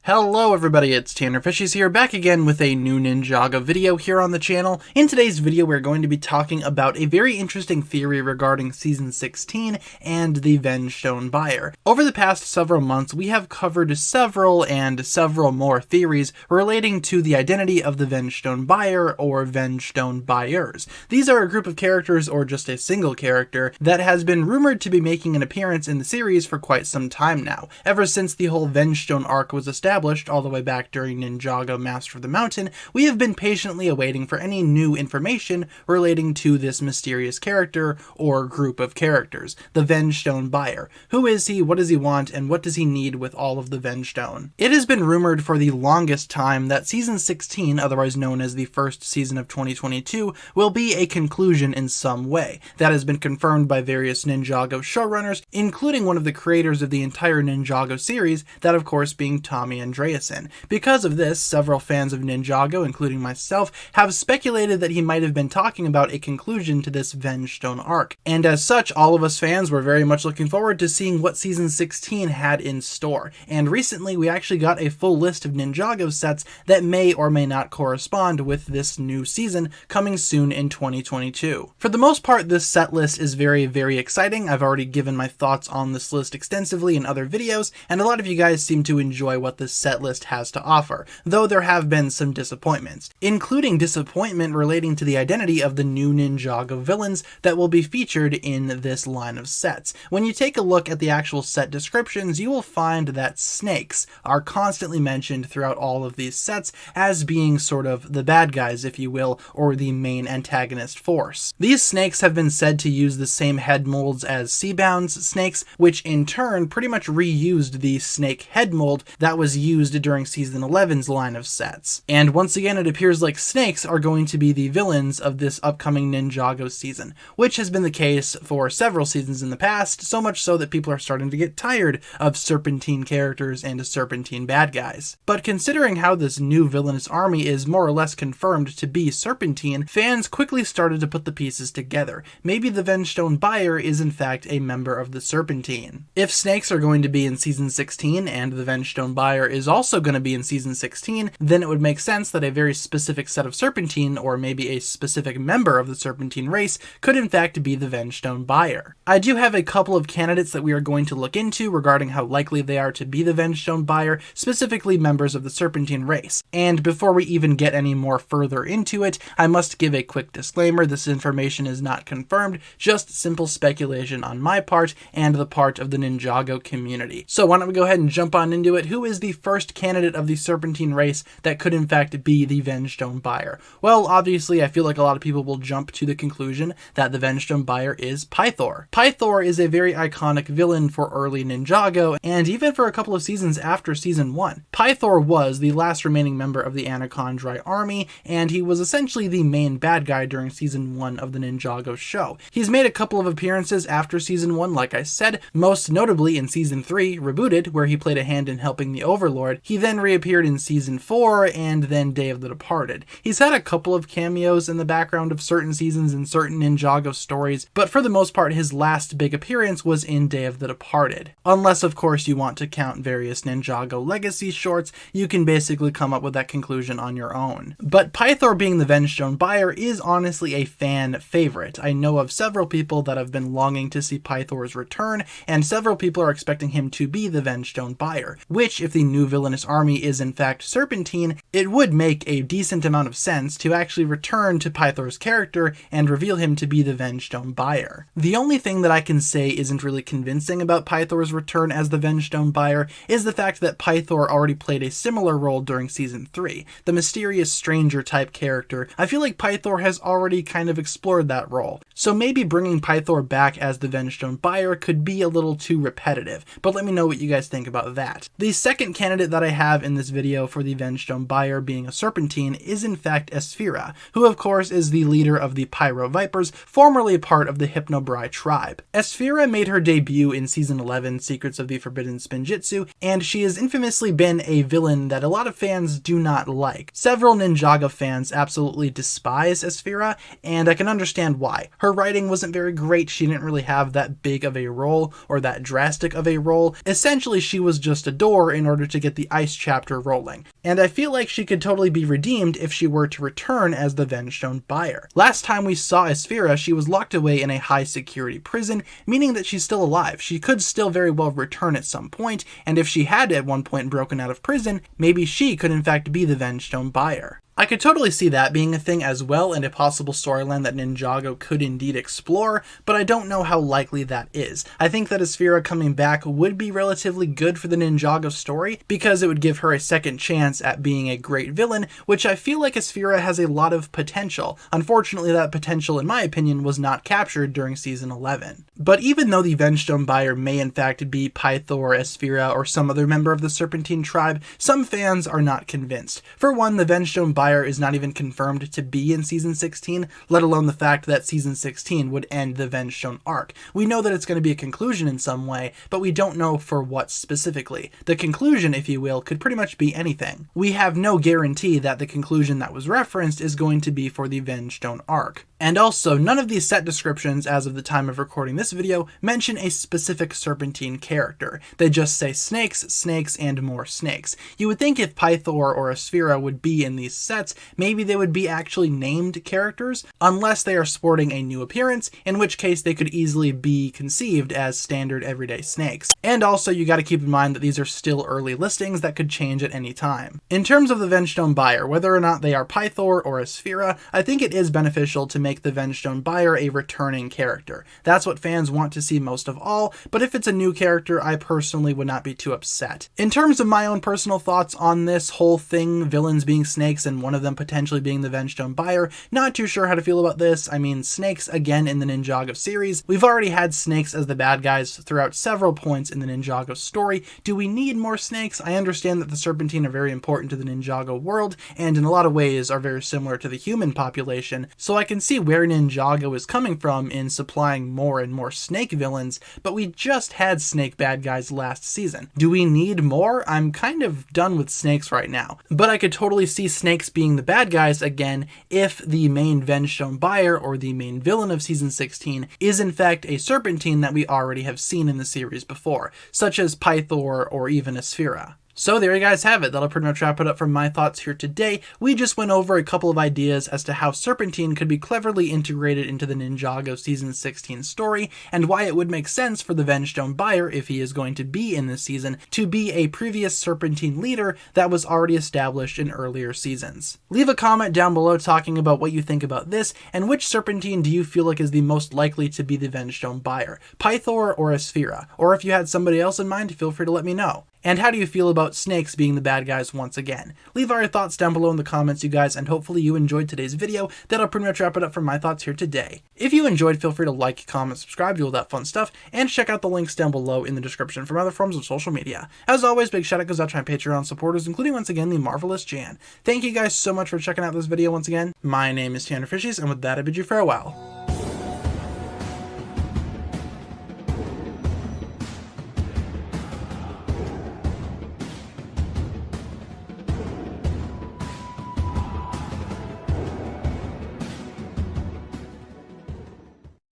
Hello everybody, it's TannerFishies here, back again with a new Ninjago video here on the channel. In today's video, we're going to be talking about a very interesting theory regarding Season 16 and the Vengestone buyer. Over the past several months, we have covered several more theories relating to the identity of the Vengestone buyer or Vengestone buyers. These are a group of characters, or just a single character, that has been rumored to be making an appearance in the series for quite some time now, ever since the whole Vengestone arc was established all the way back during Ninjago Master of the Mountain. We have been patiently awaiting for any new information relating to this mysterious character or group of characters, the Vengestone buyer. Who is he, what does he want, and what does he need with all of the Vengestone? It has been rumored for the longest time that Season 16, otherwise known as the first season of 2022, will be a conclusion in some way. That has been confirmed by various Ninjago showrunners, including one of the creators of the entire Ninjago series, that of course being Tommy Andreasen. Because of this, several fans of Ninjago, including myself, have speculated that he might have been talking about a conclusion to this Vengestone arc. And as such, all of us fans were very much looking forward to seeing what Season 16 had in store. And recently, we actually got a full list of Ninjago sets that may or may not correspond with this new season coming soon in 2022. For the most part, this set list is very exciting. I've already given my thoughts on this list extensively in other videos, and a lot of you guys seem to enjoy what this set list has to offer, though there have been some disappointments, including disappointment relating to the identity of the new Ninjago villains that will be featured in this line of sets. When you take a look at the actual set descriptions, you will find that snakes are constantly mentioned throughout all of these sets as being sort of the bad guys, if you will, or the main antagonist force. These snakes have been said to use the same head molds as Seabound's snakes, which in turn pretty much reused the snake head mold that was used during Season 11's line of sets. And once again, it appears like snakes are going to be the villains of this upcoming Ninjago season, which has been the case for several seasons in the past, so much so that people are starting to get tired of Serpentine characters and Serpentine bad guys. But considering how this new villainous army is more or less confirmed to be Serpentine, fans quickly started to put the pieces together. Maybe the Vengestone buyer is in fact a member of the Serpentine. If snakes are going to be in Season 16 and the Vengestone buyer is also going to be in Season 16, then it would make sense that a very specific set of Serpentine, or maybe a specific member of the Serpentine race, could in fact be the Vengestone buyer. I do have a couple of candidates that we are going to look into regarding how likely they are to be the Vengestone buyer, specifically members of the Serpentine race. And before we even get any more further into it, I must give a quick disclaimer. This information is not confirmed, just simple speculation on my part and the part of the Ninjago community. So why don't we go ahead and jump on into it. Who is the first candidate of the Serpentine race that could in fact be the Vengestone buyer? Well, obviously, I feel like a lot of people will jump to the conclusion that the Vengestone buyer is Pythor. Pythor is a very iconic villain for early Ninjago, and even for a couple of seasons after Season 1. Pythor was the last remaining member of the Anacondri army, and he was essentially the main bad guy during Season 1 of the Ninjago show. He's made a couple of appearances after Season 1, like I said, most notably in Season 3, Rebooted, where he played a hand in helping the Overlord. He then reappeared in Season 4, and then Day of the Departed. He's had a couple of cameos in the background of certain seasons and certain Ninjago stories, but for the most part, his last big appearance was in Day of the Departed. Unless, of course, you want to count various Ninjago legacy shorts, you can basically come up with that conclusion on your own. But Pythor being the Vengestone buyer is honestly a fan favorite. I know of several people that have been longing to see Pythor's return, and several people are expecting him to be the Vengestone buyer, which, if the new villainous army is in fact Serpentine, it would make a decent amount of sense to actually return to Pythor's character and reveal him to be the Vengestone buyer. The only thing that I can say isn't really convincing about Pythor's return as the Vengestone buyer is the fact that Pythor already played a similar role during Season 3, the mysterious stranger type character. I feel like Pythor has already kind of explored that role, so maybe bringing Pythor back as the Vengestone buyer could be a little too repetitive, but let me know what you guys think about that. The second candidate that I have in this video for the Vengestone buyer being a Serpentine is in fact Esphira, who of course is the leader of the Pyro Vipers, formerly part of the Hypnobrai tribe. Esphira made her debut in Season 11, Secrets of the Forbidden Spinjitzu, and she has infamously been a villain that a lot of fans do not like. Several Ninjago fans absolutely despise Esphira, and I can understand why. Her writing wasn't very great, she didn't really have that big of a role, or that drastic of a role. Essentially, she was just a door in order to to get the Ice chapter rolling, and I feel like she could totally be redeemed if she were to return as the Vengestone buyer. Last time we saw Asphyra, she was locked away in a high security prison, meaning that she's still alive. She could still very well return at some point, and if she had at one point broken out of prison, maybe she could in fact be the Vengestone buyer. I could totally see that being a thing as well, and a possible storyline that Ninjago could indeed explore, but I don't know how likely that is. I think that Asphyra coming back would be relatively good for the Ninjago story, because it would give her a second chance at being a great villain, which I feel like Asphyra has a lot of potential. Unfortunately, that potential, in my opinion, was not captured during Season 11. But even though the Vengestone buyer may in fact be Pythor, Asphyra, or some other member of the Serpentine tribe, some fans are not convinced. For one, the Vengestone buyer is not even confirmed to be in Season 16, let alone the fact that Season 16 would end the Vengestone arc. We know that it's going to be a conclusion in some way, but we don't know for what specifically. The conclusion, if you will, could pretty much be anything. We have no guarantee that the conclusion that was referenced is going to be for the Vengestone arc. And also, none of these set descriptions as of the time of recording this video mention a specific Serpentine character. They just say snakes, snakes, and more snakes. You would think if Pythor or Asphyra would be in these sets, maybe they would be actually named characters, unless they are sporting a new appearance, in which case they could easily be conceived as standard everyday snakes. And also, you gotta keep in mind that these are still early listings that could change at any time. In terms of the Vengestone buyer, whether or not they are Pythor or Asphyra, I think it is beneficial to make the Vengestone buyer a returning character. That's what fans want to see most of all, but if it's a new character, I personally would not be too upset. In terms of my own personal thoughts on this whole thing, villains being snakes and one of them potentially being the Vengestone buyer, not too sure how to feel about this. I mean, snakes again in the Ninjago series. We've already had snakes as the bad guys throughout several points in the Ninjago story. Do we need more snakes? I understand that the Serpentine are very important to the Ninjago world, and in a lot of ways are very similar to the human population, so I can see where Ninjago is coming from in supplying more and more snake villains, but we just had snake bad guys last season. Do we need more? I'm kind of done with snakes right now, but I could totally see snakes being the bad guys again if the main Vengestone buyer or the main villain of Season 16 is in fact a Serpentine that we already have seen in the series before, such as Pythor or even Asphyra. So there you guys have it. That'll pretty much wrap it up from my thoughts here today. We just went over a couple of ideas as to how Serpentine could be cleverly integrated into the Ninjago Season 16 story, and why it would make sense for the Vengestone buyer, if he is going to be in this season, to be a previous Serpentine leader that was already established in earlier seasons. Leave a comment down below talking about what you think about this, and which Serpentine do you feel like is the most likely to be the Vengestone buyer, Pythor or Asphyra? Or if you had somebody else in mind, feel free to let me know. And how do you feel about snakes being the bad guys once again? Leave all your thoughts down below in the comments, you guys, and hopefully you enjoyed today's video. That'll pretty much wrap it up for my thoughts here today. If you enjoyed, feel free to like, comment, subscribe, do all that fun stuff, and check out the links down below in the description for other forms of social media. As always, big shout out goes out to my Patreon supporters, including once again the marvelous Jan. Thank you guys so much for checking out this video once again. My name is TannerFishies, and with that I bid you farewell.